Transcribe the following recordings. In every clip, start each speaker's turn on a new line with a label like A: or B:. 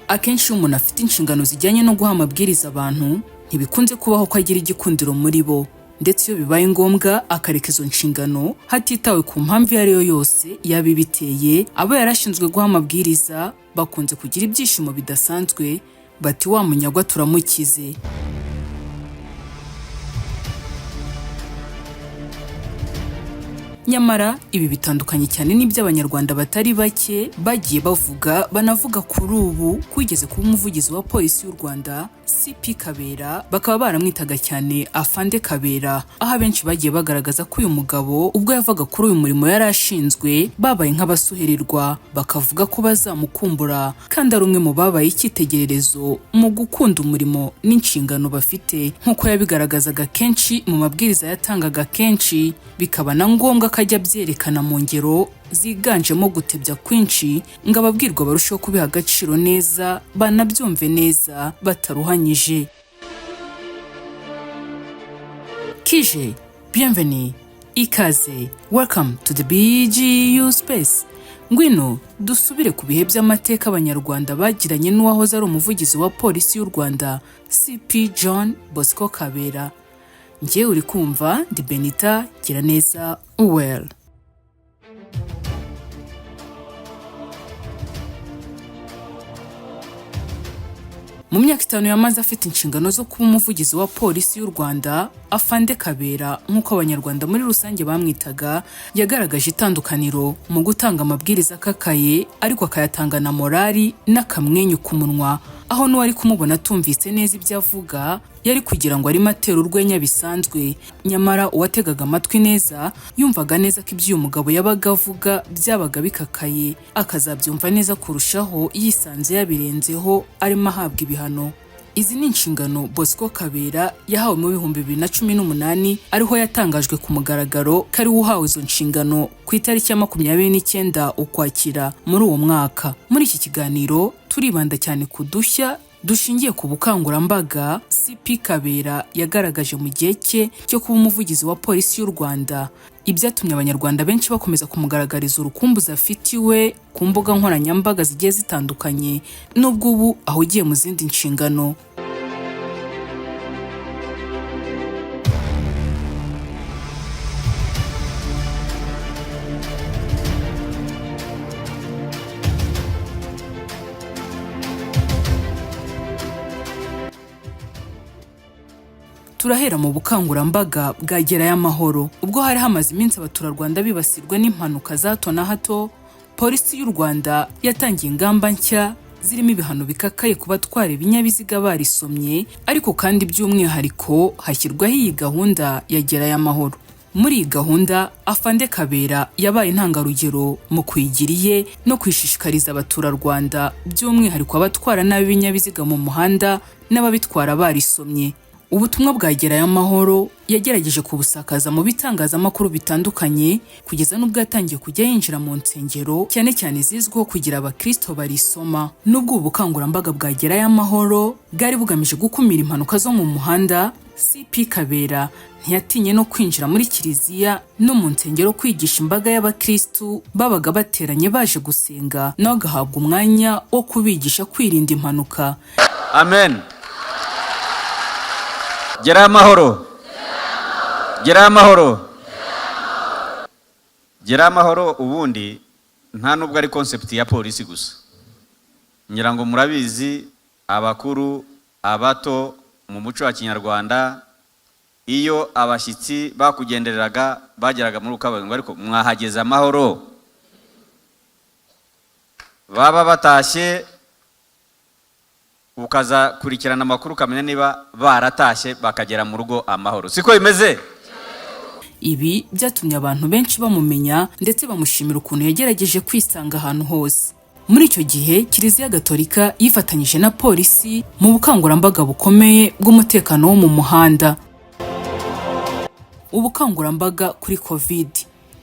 A: Akenshi umuntu afite inshingano zijyanye no guha amabwiriza abantu ntibikunze kubaho ko agira igikundiro muri bo, ndetse iyo bibaye ngombwa akareka izo nshingano hatitawe ku mpamvu iyo ari yo yose yaba ibiteye. Abo yarashinzwe guha amabwiriza bakunze kugira ibyishimo bidasanzwe, bati wa munyagwa turamukize. Nyamara ibi bitandukanye cyane n'ibyo abanyarwanda batari bake bagiye bavuga banavuga kuri ubu kwigeze kuba umuvugizi wa polisi y'u Rwanda CP Kabera, bakaba baramwitaga cyane Afande Kabera, aho abenshi bagiye bagaragaza ko uyu mugabo ubwo yavaga kuri uyu murimo yari ashinzwe babaye nk'abasuherirwa, bakavuga ko bazamukumbura kandi ari umwe mu babaye icyitegererezo mu gukunda umurimo n'inshingano bafite, nk'uko yabigaragazaga kenshi mu mabwiriza yatangaga kenshi, bikaba na ngombwa akajya byerekana mu ngero ziganjemo gutebya kwinshi ngo ababwirwa barusheho kubiha agaciro neza, banabyumve neza bataruhanyije. Kije, bienvenue, ikaze, welcome to the BGU space. Ngwino dusubire ku bihe by'amateka abanyarwanda bagiranye n'uwahoze ari umuvugizi wa polisi y'u Rwanda CP John Bosco Kabera. Njye uri kumva ndi Benita Giraneza Uwel. Mu myaka 5 yamaze afite inshingano zo kuba umuvugizi wa polisi y'u Rwanda, Afande Kabera nk'uko abanyarwanda muri rusange bamwitaga, yagaragaje itandukaniro mu gutanga amabwiriza akakaye ariko akayatanga na morali n'akamwenyu ku munwa, aho n'uwari kumubona atumvise neza ibyo avuga yari kugira ngo arimo atera urwenya bisanzwe, nyamara uwategaga amatwi neza yumvaga neza ko ibyo uyu mugabo yabaga avuga byabaga bikakaye, akazabyumva neza kurushaho yisanze yabirenzeho arimo ahabwa ibihano. Izi ni inshingano Bosco Kabera yahawe mu 2018, ariho yatangajwe ku mugaragaro kari uhawe izo nshingano ku itariki ya 29 Ukwakira muri uwo mwaka. Muri iki kiganiro turibanda cyane ku dushya dushingiye ku bukangurambaga CP Kabera yagaragaje mu gihe cye cyo kuba umuvugizi wa polisi y'u Rwanda, ibyatumye abanyarwanda benshi bakomeza kumugaragariza urukumbuzi afitiwe ku mbuga nkoranyambaga zigiye zitandukanye, nubwo ubu ahugiye mu zindi nshingano. Turahera mu bukangurambaga bwa Gerayo Amahoro. Ubwo hari hamaze iminsi abaturarwanda bibasirwa n'impanuka za hato na hato, polisi y'u Rwanda yatangiye ingamba nshya zirimo ibihano bikakaye ku batwara ibinyabiziga barisomye, ariko kandi by'umwihariko hashyirwaho iyi gahunda ya Gerayo Amahoro. Muri iyi gahunda Afande Kabera yabaye intangarugero mu kwigiriye no kwishishikariza abaturarwanda, by'umwihariko abatwara nabi ibinyabiziga mu muhanda n'ababitwara barisomye. Ubutumwa bwa Gerayo Amahoro yagerageje kubusakaza mu bitangazamakuru bitandukanye kugeza n'ubwo yatangiye kujya yinjira mu nsengero, cyane cyane zizwiho kugira abakristo barisoma. Nubwo ubukangurambaga bwa Gerayo Amahoro bwari bugamije gukumira impanuka zo mu muhanda, CP Kabera ntiyatinye no kwinjira muri kiliziya no mu nsengero kwigisha imbaga y'abakristo babaga bateranye baje gusenga, no gahabwa umwanya wo kubigisha kwirinda impanuka.
B: Amen. Gerayo Amahoro. Gerayo Amahoro. Gerayo Amahoro ubundi nta nubwo ari concept ya polisi gusa. Ngira ngo murabizi abakuru abato mu muco wa Kinyarwanda, iyo abashyitsi bakugendereraga bageraga muri ukabaringo ariko mwahageze amahoro, baba batashye ukaza kurikirana amakuru kamenya niba baratashye bakagera mu rugo amahoro. Siko bimeze?
A: Ibi byatumye abantu benshi bamumenya ndetse bamushimira ukuntu yagerageje kwisanga ahantu hose. Muri icyo gihe Kiliziya Gatolika yifatanyije na polisi mu bukangurambaga bukomeye bw'umutekano wo mu muhanda. Ubukangurambaga kuri COVID.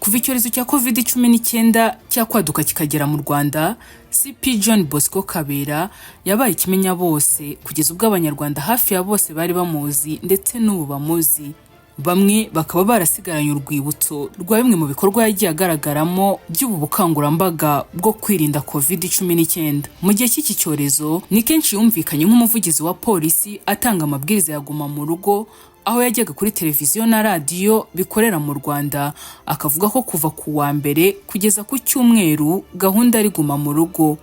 A: Kuva icyorezo cya COVID-19 cyakwaduka kikagera mu Rwanda, CP John Bosco Kabera yabaye ikimenya bose kugeza ubwo abanyarwanda hafi ya bose bari bamuzi ndetse n'ubu bamuzi. bamwe bakaba barasigaranye urwibutso rwa bimwe mu bikorwa yagiye agaragaramo by'ubu bukangurambaga bwo kwirinda COVID-19. Mu gihe cy'iki cyorezo ni kenshi yumvikanye nk'umuvugizi wa polisi atanga amabwiriza ya guma mu rugo, aho yajyaga kuri televiziyo na radiyo bikorera mu Rwanda akavuga ko kuva ku wa mbere kugeza ku cyumweru gahunda ari guma mu rugo.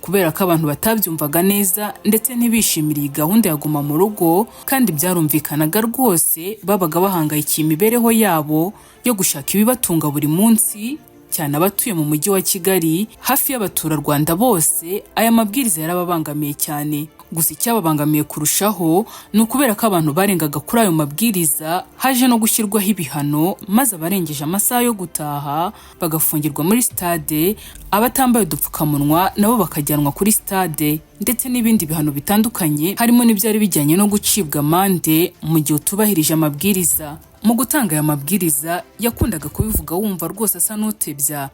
A: Kubera ko abantu batabyumvaga neza ndetse ntibishimiriye gahunda ya guma mu rugo, kandi byarumvikanaga rwose babaga bahangayikiye imibereho yabo yo gushaka ibibatunga buri munsi, cyane abatuye mu mujyi wa Kigali hafi y'abaturarwanda bose, aya mabwiriza yarababangamiye cyane. Gusa icyababangamiye kurushaho ni ukubera ko abantu barengaga kuri ayo mabwiriza haje no gushyirwaho ibihano, maze abarengeje amasaha yo gutaha bagafungirwa muri stade, abatambaye udupfukamunwa nabo bakajyanwa kuri stade, ndetse n'ibindi bihano bitandukanye harimo n'ibyari bijyanye no gucibwa amande mu gihe utubahirije amabwiriza. Mu gutanga aya mabwiriza yakundaga kubivuga wumva rwose asa n'utebya,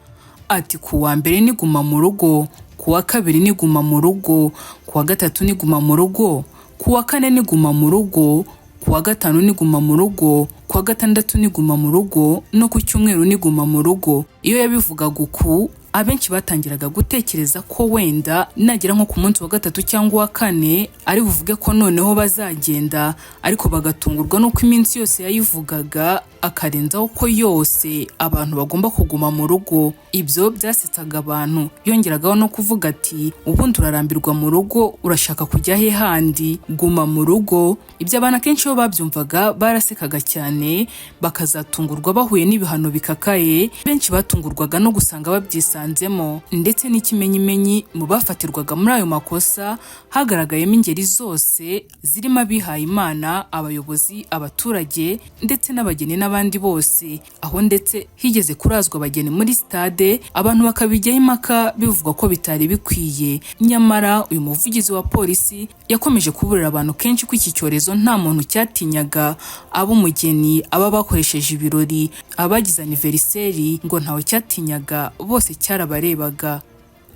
A: ati ku wa mbere ni guma mu rugo, ku wa kabiri ni guma mu rugo, ku wa gatatu ni guma mu rugo, ku wa kane ni guma mu rugo, ku wa gatanu ni guma mu rugo, ku wa gatandatu ni guma mu rugo, no ku cyumweru ni guma mu rugo. Iyo yabivugaga uku, abenshi batangiraga gutekereza ko wenda nagera nko ku munsi wa gatatu cyangwa wa kane ari buvuge ko noneho bazagenda, ariko bagatungurwa nuko iminsi yose yayivugaga akarenzaho ko yose abantu bagomba kuguma mu rugo. Ibyo byasetsaga abantu. Yongeragaho no kuvuga ati ubundi urarambirwa mu rugo, urashaka kujya he handi? Guma mu rugo. Ibyo abantu akenshi bo babyumvaga barasekaga cyane, bakazatungurwa bahuye n'ibihano bikakaye. Benshi batungurwaga no gusanga babyisanzemo, ndetse n'ikimenyimenyi mu bafatirwaga muri ayo makosa hagaragayemo ingeri zose, zirimo abihaye Imana, abayobozi, abaturage, ndetse n'abageni n'abandi bose. Aho ndetse higeze kurazwa abageni muri stade, abantu bakabijyaho impaka bivugwa ko bitari bikwiye. Nyamara uyu muvugizi wa polisi yakomeje kuburira abantu kenshi ko iki cyorezo nta muntu cyatinyaga, ab'umugeni, aba bakoresheje ibirori, abagize anniversaire, ngo ntawe cyatinyaga, bose cyarabarebaga.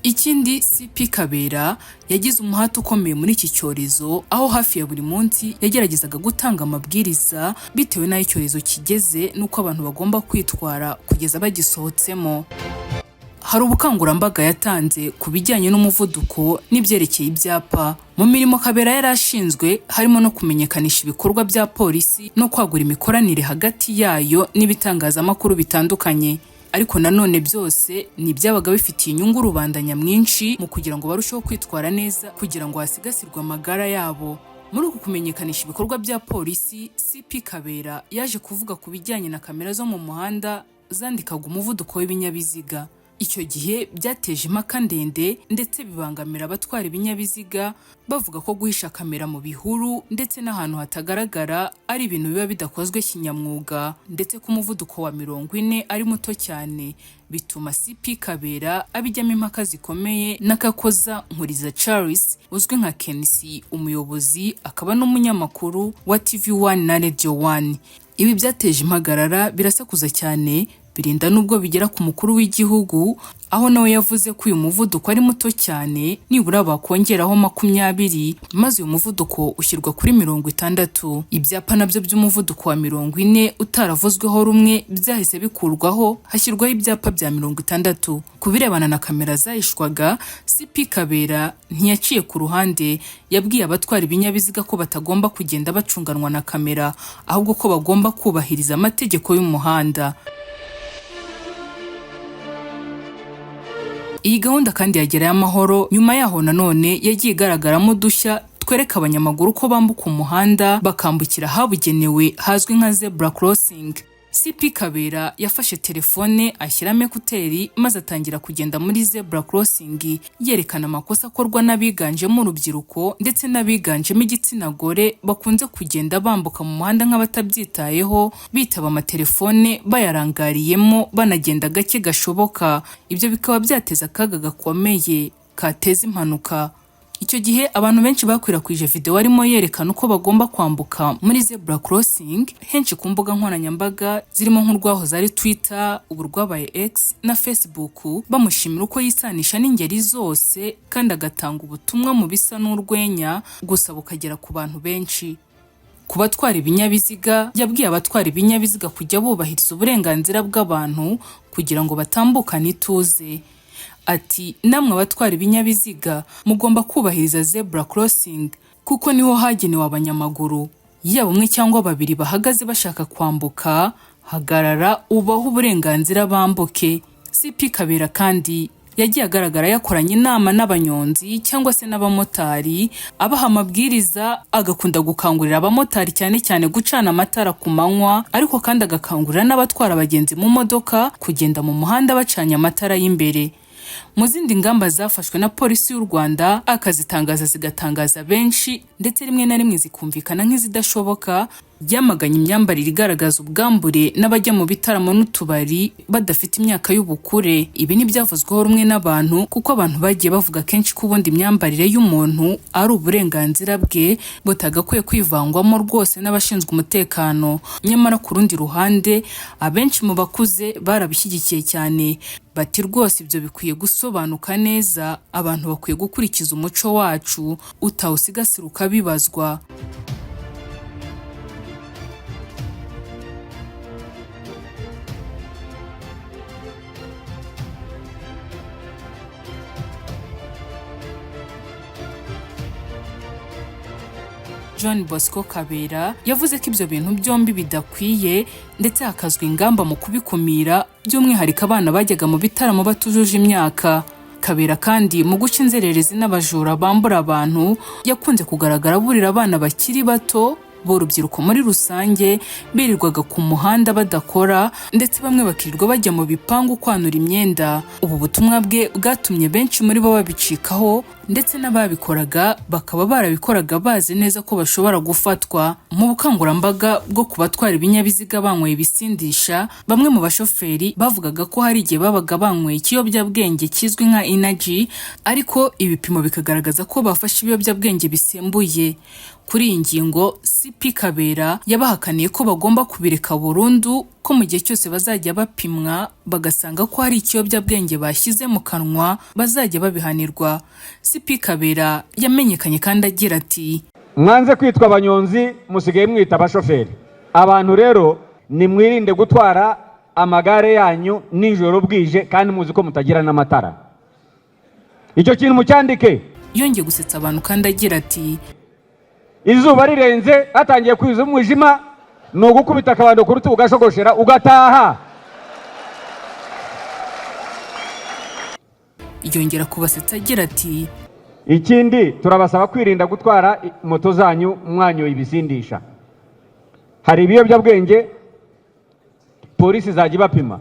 A: Ikindi, CP Kabera yagize umuhate ukomeye muri iki cyorezo, aho hafi ya buri munsi yageragezaga gutanga amabwiriza bitewe n'aho icyorezo kigeze n'uko abantu bagomba kwitwara kugeza bagisohotsemo. Hari ubukangurambaga yatanze ku bijyanye n'umuvuduko n'ibyerekeye ibyapa. Mu mirimo Kabera yari ashinzwe harimo no kumenyekanisha ibikorwa bya polisi no kwagura imikoranire hagati yayo n'ibitangazamakuru bitandukanye. Ariko nanone byose ni byabaga bifitiye inyungu rubanda nyamwinshi mu kugira ngo barusheho kwitwara neza, kugira ngo hasigasirwe amagara yabo. Muri uku kumenyekanisha ibikorwa bya polisi, CP Kabera yaje kuvuga ku bijyanye na kamera zo mu muhanda zandikaga umuvuduko w'ibinyabiziga. Icyo gihe byateje impaka ndende, ndetse bibangamira abatwara ibinyabiziga, bavuga ko guhisha kamera mu bihuru ndetse n'ahantu hatagaragara ari ibintu biba bidakozwe kinyamwuga, ndetse ko umuvuduko wa 40 ari muto cyane. Bituma CP Kabera abijyamo impaka zikomeye n'akakoza Nkuriza Charles uzwi nka Kenisi, umuyobozi akaba n'umunyamakuru wa TV1 na Radio 1. Ibi byateje impagarara, birasakuza cyane, birinda nubwo bigera ku mukuru w'igihugu, aho nawe yavuze ko uyu muvuduko ari muto cyane, nibura bakongeraho 20, maze uyu muvuduko ushyirwa kuri 60. Ibyapa nabyo by'umuvuduko wa 40 utaravuzweho rumwe byahise bikurwaho, hashyirwaho ibyapa bya 60. Ku birebana na kamera zahishwaga, CP Kabera ntiyaciye ku ruhande, yabwiye abatwara ibinyabiziga ko batagomba kugenda bacunganwa na kamera, ahubwo ko bagomba kubahiriza amategeko y'umuhanda. Iyi gahunda kandi yagereye amahoro. Nyuma yaho nanone yagiye igaragaramo udushya twereka abanyamaguru ko bambuka umuhanda bakambukira habugenewe hazwi nka zebra crossing. CP Kabera yafashe telefone ashyiramo ekuteri, maze atangira kugenda muri zebra crossing yerekana amakosa akorwa n'abiganjemo urubyiruko ndetse n'abiganjemo igitsina gore bakunze kugenda bambuka mu muhanda nk'abatabyitayeho, bitaba amatelefone bayarangariyemo, banagenda gake gashoboka. Ibyo bikaba byateza akaga gakomeye kateza impanuka. Icyo gihe abantu benshi bakwirakwije video arimo yerekana uko bagomba kwambuka muri zebra crossing henshi ku mbuga nkoranyambaga zirimo nk'urwahoze ari Twitter, ubu rwabaye X na Facebook, bamushimira uko yisanisha n'ingeri zose kandi agatanga ubutumwa mu bisa n'urwenya, gusa bukagera ku bantu benshi. ku batwara ibinyabiziga yabwiye abatwara ibinyabiziga kujya bubahiriza uburenganzira bw'abantu kugira ngo batambukane ituze. Ati namwe abatwara ibinyabiziga mugomba kubahiriza zebra crossing kuko niho hagenewe abanyamaguru. Yaba umwe cyangwa babiri bahagaze bashaka kwambuka, hagarara ubaho uburenganzira bambuke. CP Kabera kandi yagiye agaragara yakoranye inama n'abanyonzi cyangwa se n'abamotari, abaha amabwiriza, agakunda gukangurira abamotari cyane cyane gucana amatara ku manywa, ariko kandi agakangurira n'abatwara abagenzi mu modoka kugenda mu muhanda bacanye amatara y'imbere. Mu zindi ngamba zafashwe na polisi y'u Rwanda akazitangaza zigatangaza benshi ndetse rimwe na rimwe zikumvikana nk'izidashoboka, byamaganye imyambarire igaragaza ubwambure n'abajya mu bitaramo n'utubari badafite imyaka y'ubukure. Ibi ntibyavuzweho rumwe n'abantu kuko abantu bagiye bavuga kenshi ko ubundi imyambarire y'umuntu ari uburenganzira bwe butagakwiye kwivangwamo rwose n'abashinzwe umutekano. Nyamara ku rundi ruhande abenshi mu bakuze barabishyigikiye cyane, bati rwose ibyo bikwiye gusobanuka neza, abantu bakwiye gukurikiza umuco wacu utawusigasira ukabibazwa. John Bosco Kabera yavuze ko ibyo bintu byombi bidakwiye ndetse hakazwa ingamba mu kubikumira, by'umwihariko abana bajyaga mu bitaramo batujuje imyaka. Kabera kandi mu guca inzererezi n'abajura bambura abantu yakunze kugaragara burira abana bakiri bato b'urubyiruko muri rusange, birirwaga ku muhanda badakora ndetse bamwe bakirirwa bajya mu bipangu kwanura imyenda. Ubu butumwa bwe bwatumye benshi muri bo babicikaho ndetse n'ababikoraga bakaba barabikoraga bazi neza ko bashobora gufatwa. Mu bukangurambaga bwo kubatwara ibinyabiziga banyweye ibisindisha, bamwe mu bashoferi bavugaga ko hari igihe babaga banyweye ikiyobyabwenge kizwi nka energy, ariko ibipimo bikagaragaza ko bafashe ibiyobyabwenge bisembuye. Kuri iyi ngingo CP Kabera yabahakaniye ko bagomba kubireka burundu, ko mu gihe cyose bazajya bapimwa bagasanga ko hari ikiyobyabwenge bashyize mu kanwa bazajya babihanirwa. CP Kabera yamenyekanye kandi agira ati
C: mwanze kwitwa abanyonzi musigaye mwita abashoferi. Abantu rero nimwirinde gutwara amagare yanyu nijoro bwije kandi muzi ko mutagira n'amatara. Icyo kintu mucyandike.
A: Yongeye gusetsa abantu kandi agira ati
C: izuba rirenze hatangiye kwiza umwijima no gukubita akabando ku rutugu ugashogoshera ugataha.
A: Yongera kubasetsa agira ati
C: ikindi turabasaba kwirinda gutwara moto zanyu mwanyoye ibisindisha. Hari ibiyobyabwenge polisi zajya bapima.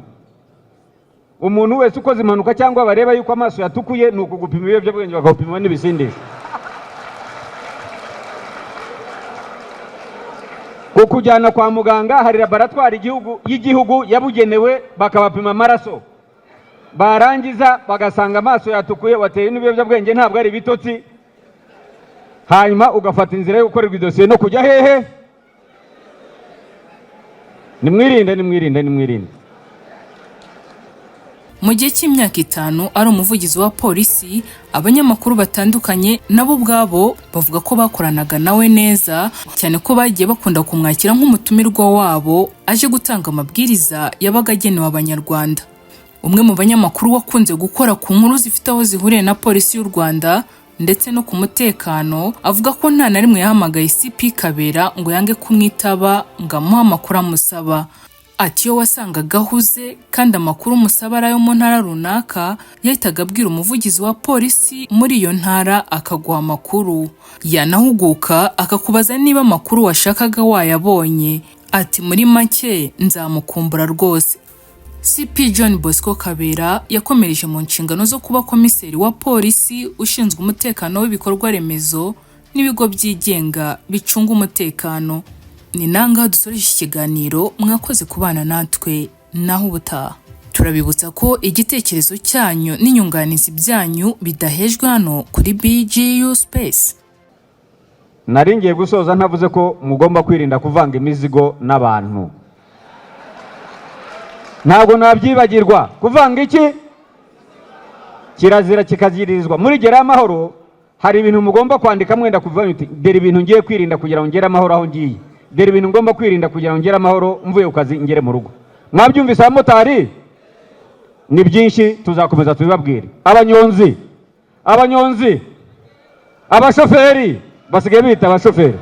C: Umuntu wese ukoze impanuka cyangwa bareba yuko amaso yatukuye nuko gupima ibiyobyabwenge bakapima n'ibisindisha. Kukujyana kwa muganga hari laboratoire y'igihugu yabugenewe bakabapima amaraso, barangiza bagasanga amaso yatukuye wateye n'ibiyobyabwenge ntabwo ari bitotsi, hanyuma ugafata inzira yo gukorerwa idosiye no kujya hehe. Nimwirinde.
A: Mu gihe cy'imyaka 5 ari umuvugizi wa polisi, abanyamakuru batandukanye nabo ubwabo bavuga ko bakoranaga nawe neza, cyane ko bagiye bakunda kumwakira nk'umutumirwa wabo aje gutanga amabwiriza yabaga agenewe abanyarwanda. Umwe mu banyamakuru wakunze gukora ku nkuru zifite aho zihuriye na polisi y'u Rwanda ndetse no ku mutekano, avuga ko nta na rimwe yahamagaye CP Kabera ngo yange kumwitaba ngo amuhe amakuru amusaba. Ati iyo wasangaga ahuze kandi amakuru umusaba ari ayo mu ntara runaka, yahitaga abwira umuvugizi wa polisi muri iyo ntara akaguha amakuru. Yanahuguka akakubaza niba amakuru washakaga wayabonye. Ati muri make nzamukumbura rwose. CP John Bosco Kabera yakomereje mu nshingano zo kuba komiseri wa polisi ushinzwe umutekano w'ibikorwa remezo n'ibigo byigenga bicunga umutekano. Ni nanga dusoreje ikiganiro, mwakoze kubana natwe naho ubutaha. Turabibutsa ko igitekerezo cyanyu n'inyunganizi byanyu bidahejwe hano kuri BGU Space.
C: Naringiye gusoza ntavuze ko mugomba kwirinda kuvanga imizigo n'abantu. Ntabwo nabyibagirwa kuvanga iki? Kirazira kikazirizwa. Muri gera amahoro hari ibintu mugomba kwandika mwenda kuvuga uti dore ibintu ngiye kwirinda kugira ngo ngere amahoro aho ngiye. dore ibintu ngomba kwirinda kugira ngo ngere amahoro mvuye ku kazi ngere mu rugo. Mwabyumvise abamotari ni byinshi tuzakomeza tubibabwire. Abanyonzi abashoferi basigaye bita abashoferi